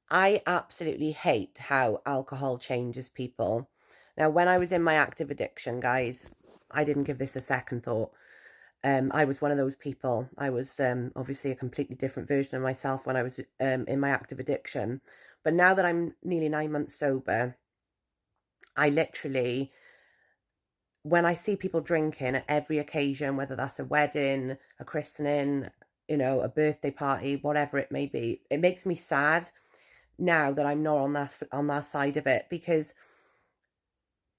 I absolutely hate how alcohol changes people. Now, when I was in my active addiction, guys, I didn't give this a second thought. I was one of those people. I was obviously a completely different version of myself when I was in my active addiction. But now that I'm nearly 9 months sober, I literally, when I see people drinking at every occasion, whether that's a wedding, a christening, a birthday party, whatever it may be, it makes me sad now that I'm not on that side of it, because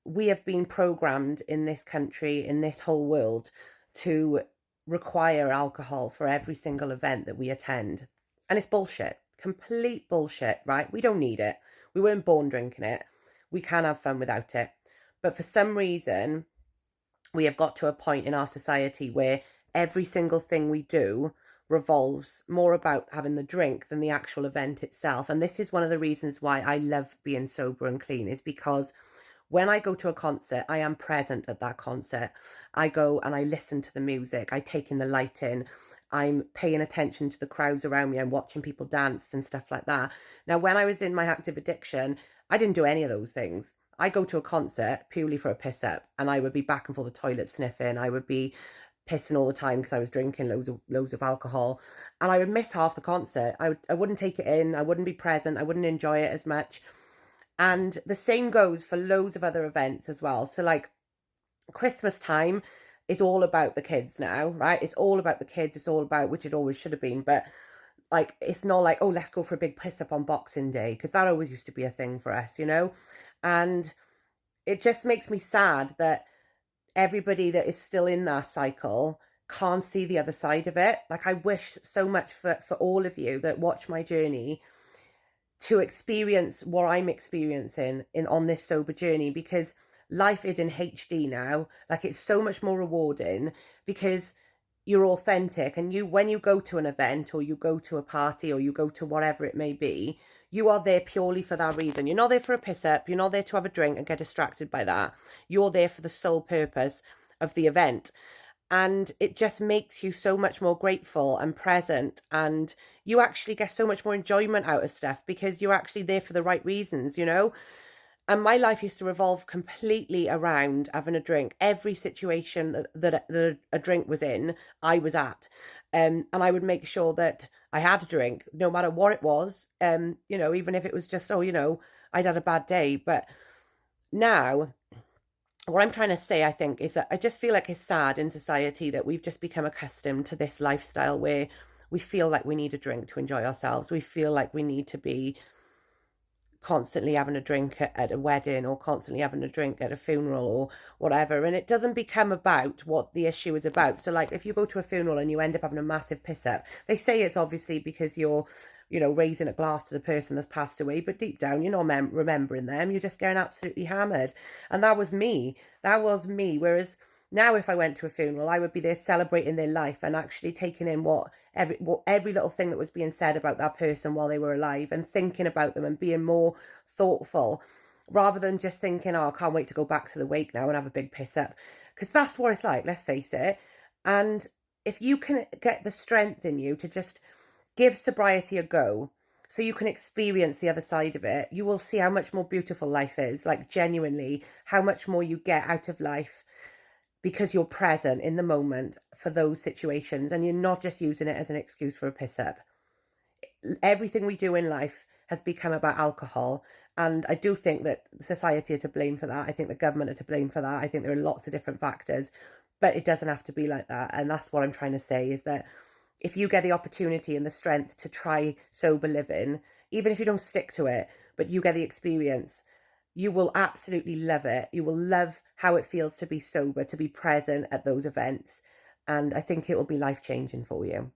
we have been programmed in this country, in this whole world, to require alcohol for every single event that we attend. And it's bullshit. Complete bullshit, right? We don't need it. We weren't born drinking it. We can have fun without it. But for some reason, we have got to a point in our society where every single thing we do revolves more about having the drink than the actual event itself. And this is one of the reasons why I love being sober and clean, is because when I go to a concert, I am present at that concert. I go and I listen to the music. I take in the lighting. I'm paying attention to the crowds around me. I'm watching people dance and stuff like that. Now, when I was in my active addiction, I didn't do any of those things. I go to a concert purely for a piss up, and I would be back and forth the toilet sniffing. I would be pissing all the time because I was drinking loads of alcohol, and I would miss half the concert. I wouldn't take it in. I wouldn't be present. I wouldn't enjoy it as much. And the same goes for loads of other events as well. So like Christmas time is all about the kids now, right? It's all about the kids. It's all about, which it always should have been, but like, it's not like, oh, let's go for a big piss up on Boxing Day, because that always used to be a thing for us. And it just makes me sad that everybody that is still in that cycle can't see the other side of it. Like, I wish so much for all of you that watch my journey to experience what I'm experiencing on this sober journey, because life is in HD now. Like, it's so much more rewarding because you're authentic, and when you go to an event or you go to a party or you go to whatever it may be, you are there purely for that reason. You're not there for a piss up. You're not there to have a drink and get distracted by that. You're there for the sole purpose of the event. And it just makes you so much more grateful and present, and you actually get so much more enjoyment out of stuff because you're actually there for the right reasons. And my life used to revolve completely around having a drink. Every situation that a drink was in, I was at. And I would make sure that I had a drink, no matter what it was. Even if it was just, I'd had a bad day. But now, what I'm trying to say, I think, is that I just feel like it's sad in society that we've just become accustomed to this lifestyle where we feel like we need a drink to enjoy ourselves. We feel like we need to be constantly having a drink at a wedding, or constantly having a drink at a funeral or whatever. And it doesn't become about what the issue is about. So like, if you go to a funeral and you end up having a massive piss up, they say it's obviously because you're raising a glass to the person that's passed away, but deep down, you're not remembering them. You're just getting absolutely hammered. And that was me. That was me. Whereas now, if I went to a funeral, I would be there celebrating their life and actually taking in every little thing that was being said about that person while they were alive, and thinking about them and being more thoughtful, rather than just thinking, oh, I can't wait to go back to the wake now and have a big piss up. Because that's what it's like, let's face it. And if you can get the strength in you to just give sobriety a go, so you can experience the other side of it, you will see how much more beautiful life is. Like, genuinely, how much more you get out of life because you're present in the moment for those situations, and you're not just using it as an excuse for a piss up. Everything we do in life has become about alcohol, and I do think that society are to blame for that. I think the government are to blame for that. I think there are lots of different factors, but it doesn't have to be like that. And that's what I'm trying to say, is that if you get the opportunity and the strength to try sober living, even if you don't stick to it, but you get the experience, you will absolutely love it. You will love how it feels to be sober, to be present at those events. And I think it will be life-changing for you.